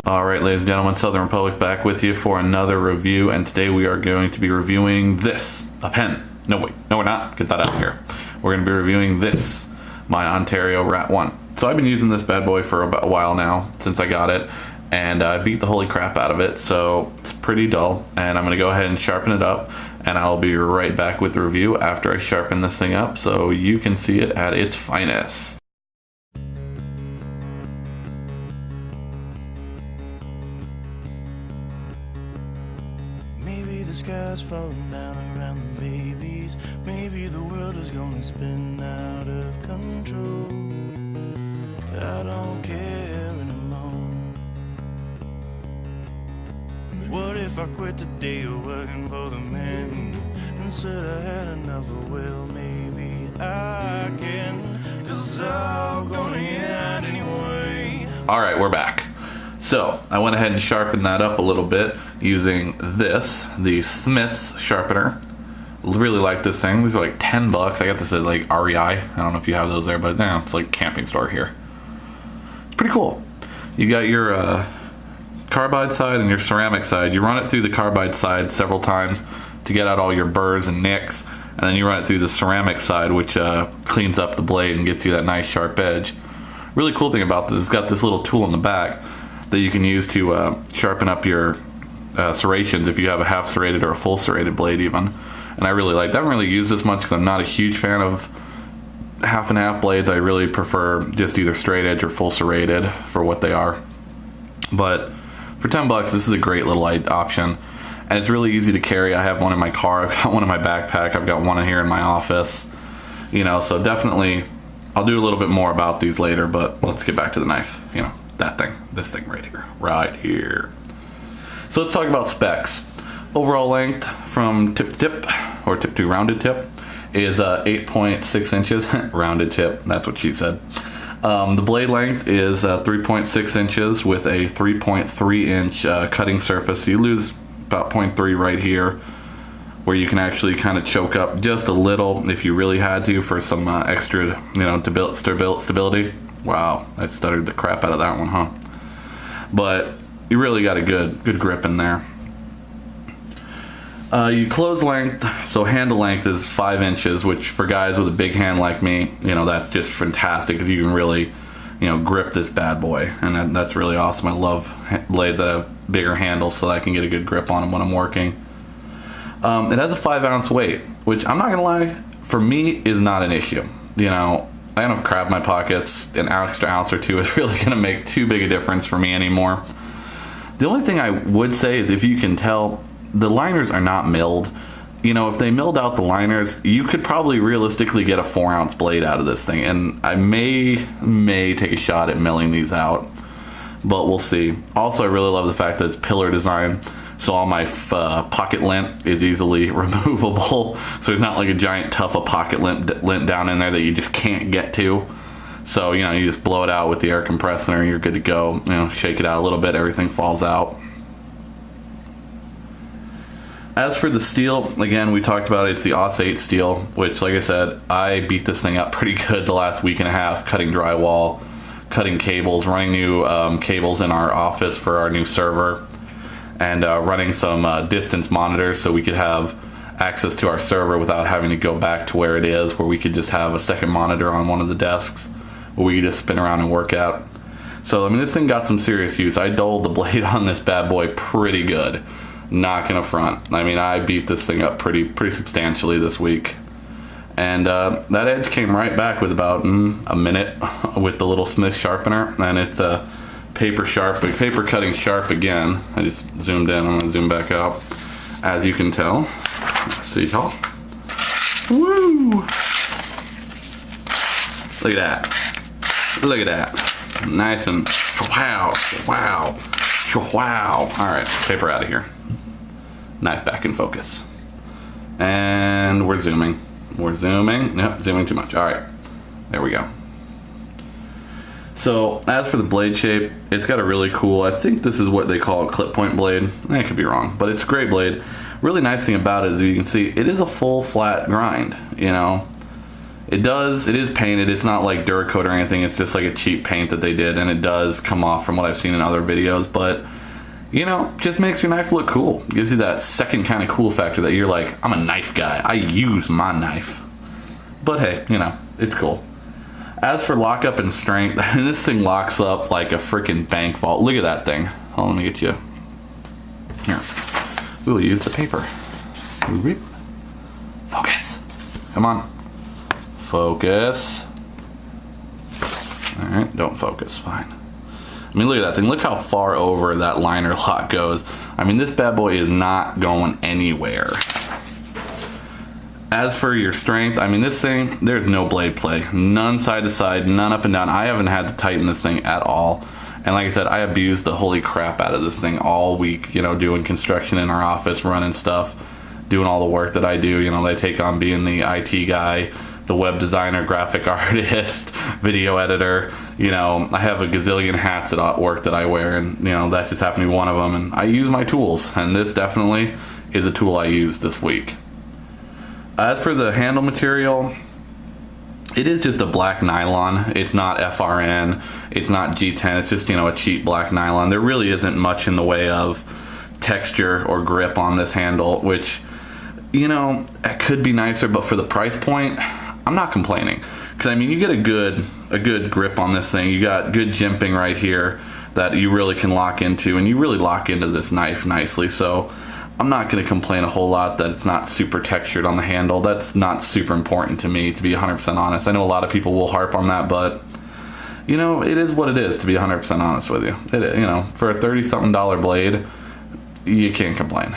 Alright, ladies and gentlemen, Southern Republic back with you for another review, and today we are going to be reviewing this, a pen. No, wait, no we're not, get that out of here. We're going to be reviewing this, my Ontario Rat 1. So I've been using this bad boy for about a while now, since I got it, and I beat the holy crap out of it, so it's pretty dull, and I'm going to go ahead and sharpen it up, and I'll be right back with the review after I sharpen this thing up so you can see it at its finest. Maybe the sky's falling down around the babies. Maybe the world is gonna spin out of control. I don't care anymore. What if I quit the day of working for the man and said I had enough of, well, maybe I can, 'cause I'm gonna end anyway. Alright, we're back. So, I went ahead and sharpened that up a little bit using this, the Smith's sharpener. Really like this thing. These are like 10 bucks. I got this at like REI. I don't know if you have those there, but no, it's like a camping store here. It's pretty cool. You got your carbide side and your ceramic side. You run it through the carbide side several times to get out all your burrs and nicks, and then you run it through the ceramic side, which cleans up the blade and gets you that nice sharp edge. Really cool thing about this, it's got this little tool in the back that you can use to sharpen up your serrations if you have a half serrated or a full serrated blade even. And I really like that. I haven't really used this much because I'm not a huge fan of half and half blades. I really prefer just either straight edge or full serrated for what they are. But for 10 bucks, this is a great little option. And it's really easy to carry. I have one in my car, I've got one in my backpack, I've got one in here in my office. You know, so definitely, I'll do a little bit more about these later, but let's get back to the knife. You know, that thing, this thing right here, right here. So let's talk about specs. Overall length from tip to tip, or tip to rounded tip, is 8.6 inches. Rounded tip, that's what she said. The blade length is 3.6 inches with a 3.3 inch cutting surface. So you lose about 0.3 right here, where you can actually kind of choke up just a little if you really had to for some extra, you know, stability. Wow, I stuttered the crap out of that one, huh? But you really got a good grip in there. You close length, so handle length is 5 inches, which for guys with a big hand like me, you know, that's just fantastic because you can really, you know, grip this bad boy, and that's really awesome. I love blades that have bigger handles so that I can get a good grip on them when I'm working. It has a 5-ounce weight, which I'm not gonna lie, for me is not an issue. You know, I have enough crap in my pockets. An extra ounce or two is really gonna make too big a difference for me anymore. The only thing I would say is, if you can tell, the liners are not milled. You know, if they milled out the liners, you could probably realistically get a 4-ounce blade out of this thing, and I may take a shot at milling these out, but we'll see. Also, I really love the fact that it's pillar design, so all my pocket lint is easily removable, so there's not like a giant tuft of pocket lint down in there that you just can't get to. So, you know, you just blow it out with the air compressor and you're good to go. You know, shake it out a little bit, everything falls out. As for the steel, again, we talked about it, it's the AUS-8 steel, which, like I said, I beat this thing up pretty good the last week and a half, cutting drywall, cutting cables, running new cables in our office for our new server, and running some distance monitors so we could have access to our server without having to go back to where it is, where we could just have a second monitor on one of the desks where we could just spin around and work at. So, I mean, this thing got some serious use. I dulled the blade on this bad boy pretty good. Not gonna front. I mean, I beat this thing up pretty substantially this week, and that edge came right back with about a minute with the little Smith sharpener, and it's a paper cutting sharp again. I just zoomed in. I'm gonna zoom back out. As you can tell, let's see y'all. Woo! Look at that. Look at that. Nice and wow. All right, paper out of here. Knife back in focus. And we're zooming. Nope, zooming too much. All right, there we go. So as for the blade shape, it's got a really cool, I think this is what they call a clip point blade. I could be wrong, but it's a great blade. Really nice thing about it is, you can see, it is a full flat grind, you know. It is painted. It's not like Duracoat or anything. It's just like a cheap paint that they did, and it does come off from what I've seen in other videos. But, you know, just makes your knife look cool. Gives you that second kind of cool factor that you're like, I'm a knife guy. I use my knife. But hey, you know, it's cool. As for lockup and strength, this thing locks up like a freaking bank vault. Look at that thing. Hold on, let me get you. Here. We will use the paper. Focus. Come on. Focus. Alright, don't focus. Fine. I mean, look at that thing. Look how far over that liner lock goes. I mean, this bad boy is not going anywhere. As for your strength, I mean, this thing, there's no blade play. None side to side, none up and down. I haven't had to tighten this thing at all. And like I said, I abused the holy crap out of this thing all week, you know, doing construction in our office, running stuff, doing all the work that I do. You know, I take on being the IT guy, the web designer, graphic artist, video editor. You know, I have a gazillion hats at work that I wear, and, you know, that just happened to be one of them. And I use my tools, and this definitely is a tool I used this week. As for the handle material, it is just a black nylon. It's not FRN. It's not G10. It's just, you know, a cheap black nylon. There really isn't much in the way of texture or grip on this handle, which, you know, it could be nicer, but for the price point, I'm not complaining. Because, I mean, you get a good grip on this thing. You got good jimping right here that you really can lock into, and you really lock into this knife nicely. So I'm not going to complain a whole lot that it's not super textured on the handle. That's not super important to me, to be 100% honest. I know a lot of people will harp on that, but, you know, it is what it is, to be 100% honest with you. You know, for a $30-something blade, you can't complain.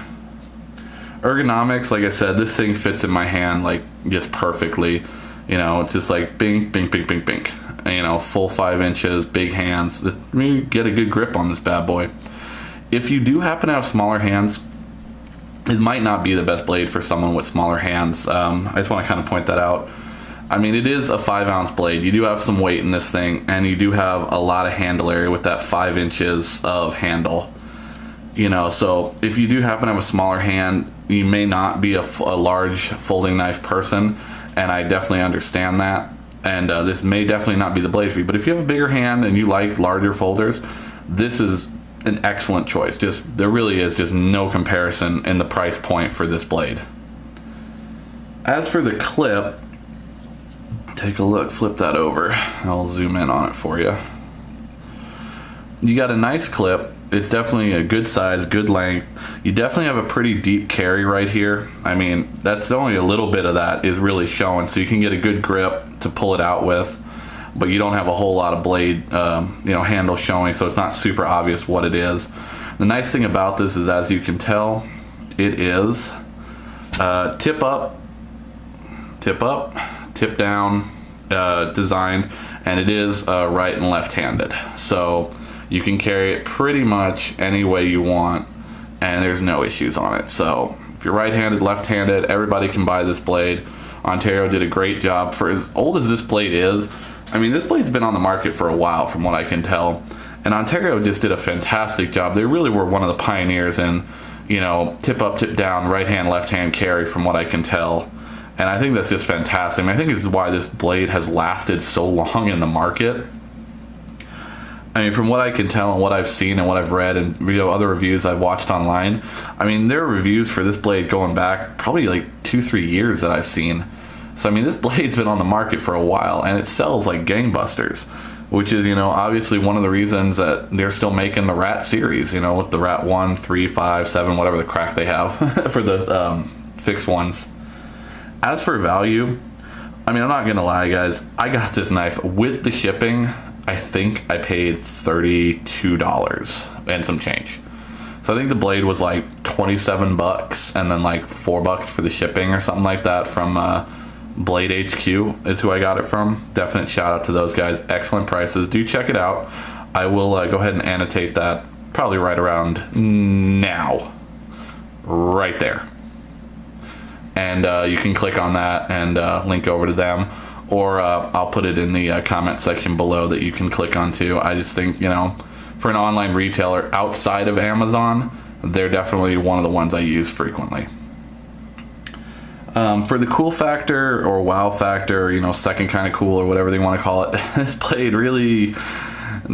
Ergonomics, like I said, this thing fits in my hand like just perfectly. You know, it's just like bink, bink, bink, bink, bink. You know, full 5 inches, big hands. You get a good grip on this bad boy. If you do happen to have smaller hands, it might not be the best blade for someone with smaller hands. I just want to kind of point that out. I mean, it is a 5-ounce blade. You do have some weight in this thing, and you do have a lot of handle area with that 5 inches of handle. You know, so if you do happen to have a smaller hand, you may not be a large folding knife person, and I definitely understand that. And this may definitely not be the blade for you. But if you have a bigger hand and you like larger folders, this is an excellent choice. There really is just no comparison in the price point for this blade. As for the clip, take a look, flip that over. I'll zoom in on it for you. You got a nice clip. It's definitely a good size, good length. You definitely have a pretty deep carry right here. I mean, that's only a little bit of that is really showing, so you can get a good grip to pull it out with, but you don't have a whole lot of blade, you know, handle showing, so it's not super obvious what it is. The nice thing about this is, as you can tell, it is tip up, tip down designed, and it is right and left-handed. So you can carry it pretty much any way you want, and there's no issues on it. So if you're right-handed, left-handed, everybody can buy this blade. Ontario did a great job. For as old as this blade is, I mean, this blade's been on the market for a while from what I can tell, and Ontario just did a fantastic job. They really were one of the pioneers in, you know, tip up, tip down, right hand, left hand carry from what I can tell. And I think that's just fantastic. I mean, I think this is why this blade has lasted so long in the market. I mean, from what I can tell and what I've seen and what I've read and, you know, other reviews I've watched online, I mean, there are reviews for this blade going back probably like 2-3 years that I've seen. So, I mean, this blade's been on the market for a while, and it sells like gangbusters, which is, you know, obviously one of the reasons that they're still making the Rat series, you know, with the Rat 1, 3, 5, 7, whatever the crack they have for the fixed ones. As for value, I mean, I'm not going to lie, guys. I got this knife with the shipping. I think I paid $32 and some change. So I think the blade was like $27 and then like $4 for the shipping or something like that from Blade HQ is who I got it from. Definite shout out to those guys. Excellent prices. Do check it out. I will go ahead and annotate that probably right around now. Right there. And you can click on that and link over to them. Or I'll put it in the comment section below that you can click on too. I just think, you know, for an online retailer outside of Amazon, they're definitely one of the ones I use frequently. For the cool factor or wow factor, you know, second kind of cool or whatever they want to call it, this blade really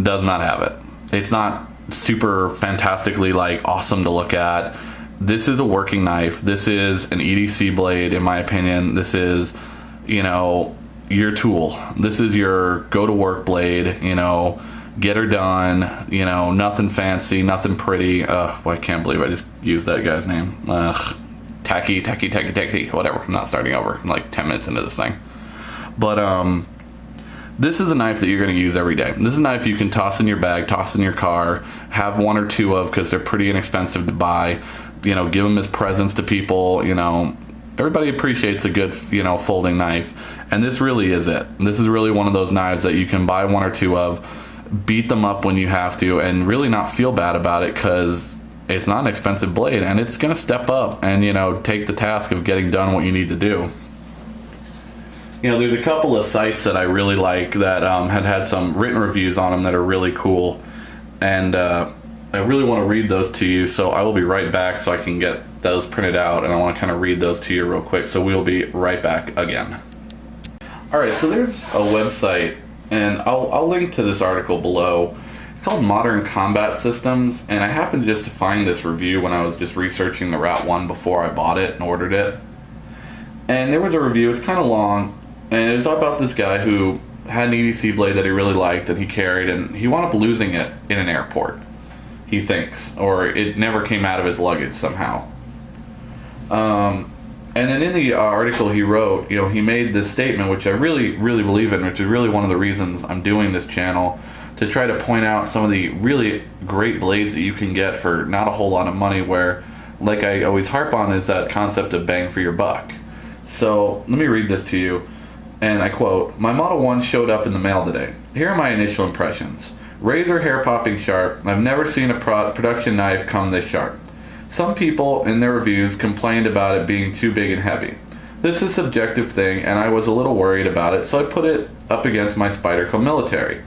does not have it. It's not super fantastically like awesome to look at. This is a working knife. This is an EDC blade, in my opinion. This is, you know, your tool. This is your go to work blade, you know, get her done, you know, nothing fancy, nothing pretty. Well, I can't believe I just used that guy's name. Tacky, whatever. I'm not starting over. I'm like 10 minutes into this thing. But this is a knife that you're going to use every day. This is a knife you can toss in your bag, toss in your car, have one or two of because they're pretty inexpensive to buy. You know, give them as presents to people. You know, everybody appreciates a good, you know, folding knife. And this really is it. This is really one of those knives that you can buy one or two of, beat them up when you have to, and really not feel bad about it because it's not an expensive blade and it's going to step up and, you know, take the task of getting done what you need to do. You know, there's a couple of sites that I really like that had some written reviews on them that are really cool, and I really want to read those to you, so I will be right back so I can get those printed out, and I want to kind of read those to you real quick, so we'll be right back again. Alright, so there's a website, and I'll link to this article below. It's called Modern Combat Systems, and I happened just to find this review when I was just researching the Route 1 before I bought it and ordered it. And there was a review, it's kind of long, and it was about this guy who had an EDC blade that he really liked and he carried, and he wound up losing it in an airport, he thinks, or it never came out of his luggage somehow. And then in the article he wrote, you know, he made this statement, which I really, really believe in, which is really one of the reasons I'm doing this channel, to try to point out some of the really great blades that you can get for not a whole lot of money, where, like I always harp on, is that concept of bang for your buck. So let me read this to you, and I quote, "My Model 1 showed up in the mail today. Here are my initial impressions. Razor hair popping sharp. I've never seen a production knife come this sharp. Some people in their reviews complained about it being too big and heavy. This is a subjective thing, and I was a little worried about it, so I put it up against my Spyderco Military.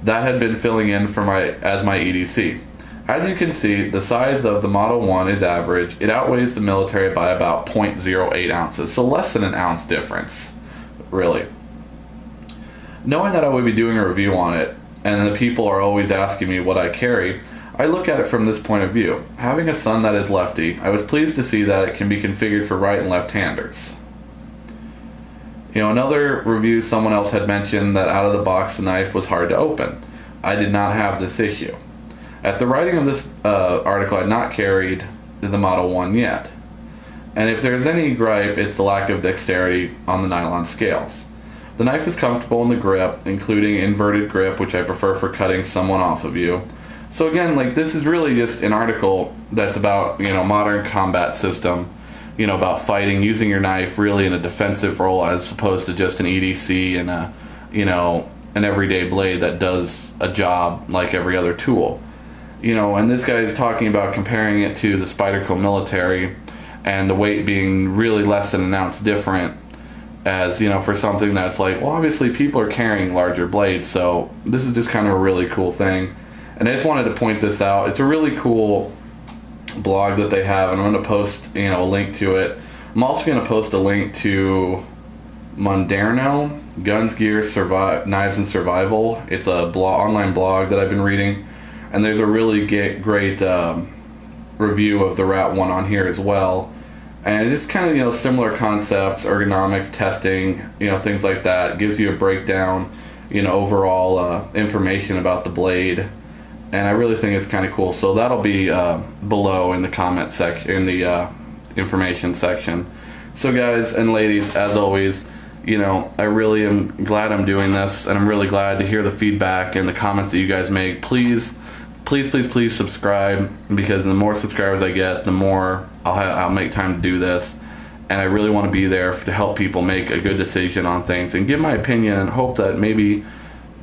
That had been filling in for my EDC. As you can see, the size of the Model 1 is average. It outweighs the military by about 0.08 ounces, so less than an ounce difference, really. Knowing that I would be doing a review on it, and the people are always asking me what I carry, I look at it from this point of view. Having a son that is lefty, I was pleased to see that it can be configured for right and left-handers. You know, another review, someone else had mentioned that out of the box the knife was hard to open. I did not have this issue. At the writing of this article, I had not carried the Model 1 yet. And if there's any gripe, it's the lack of dexterity on the nylon scales. The knife is comfortable in the grip, including inverted grip, which I prefer for cutting someone off of you. So again, like, this is really just an article that's about, you know, modern combat system, you know, about fighting, using your knife really in a defensive role as opposed to just an EDC and a, you know, an everyday blade that does a job like every other tool. You know, and this guy is talking about comparing it to the Spyderco Military and the weight being really less than an ounce different, as, you know, for something that's like, well, obviously people are carrying larger blades, so this is just kind of a really cool thing. And I just wanted to point this out. It's a really cool blog that they have, and I'm going to post, you know, a link to it. I'm also going to post a link to Monderno, Guns, Gear, Knives, and Survival. It's a online blog that I've been reading, and there's a really great review of the Route 1 on here as well. And it's just kind of, you know, similar concepts, ergonomics, testing, you know, things like that. It gives you a breakdown, you know, overall information about the blade. And I really think it's kind of cool. So that'll be below in the comment section, in the information section. So guys and ladies, as always, you know, I really am glad I'm doing this, and I'm really glad to hear the feedback and the comments that you guys make. Please subscribe, because the more subscribers I get, the more I'll make time to do this. And I really want to be there to help people make a good decision on things and give my opinion, and hope that maybe,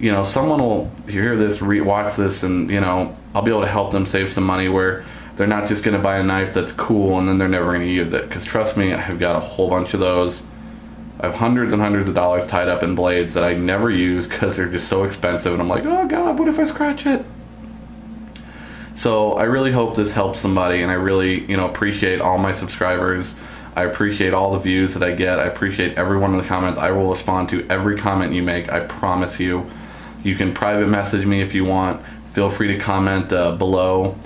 you know, someone will hear this, watch this, and, you know, I'll be able to help them save some money where they're not just going to buy a knife that's cool and then they're never going to use it. Because trust me, I've got a whole bunch of those. I have hundreds and hundreds of dollars tied up in blades that I never use because they're just so expensive, and I'm like, oh God, what if I scratch it? So I really hope this helps somebody, and I really, you know, appreciate all my subscribers. I appreciate all the views that I get. I appreciate every one of the comments. I will respond to every comment you make. I promise you. You can private message me if you want. Feel free to comment below.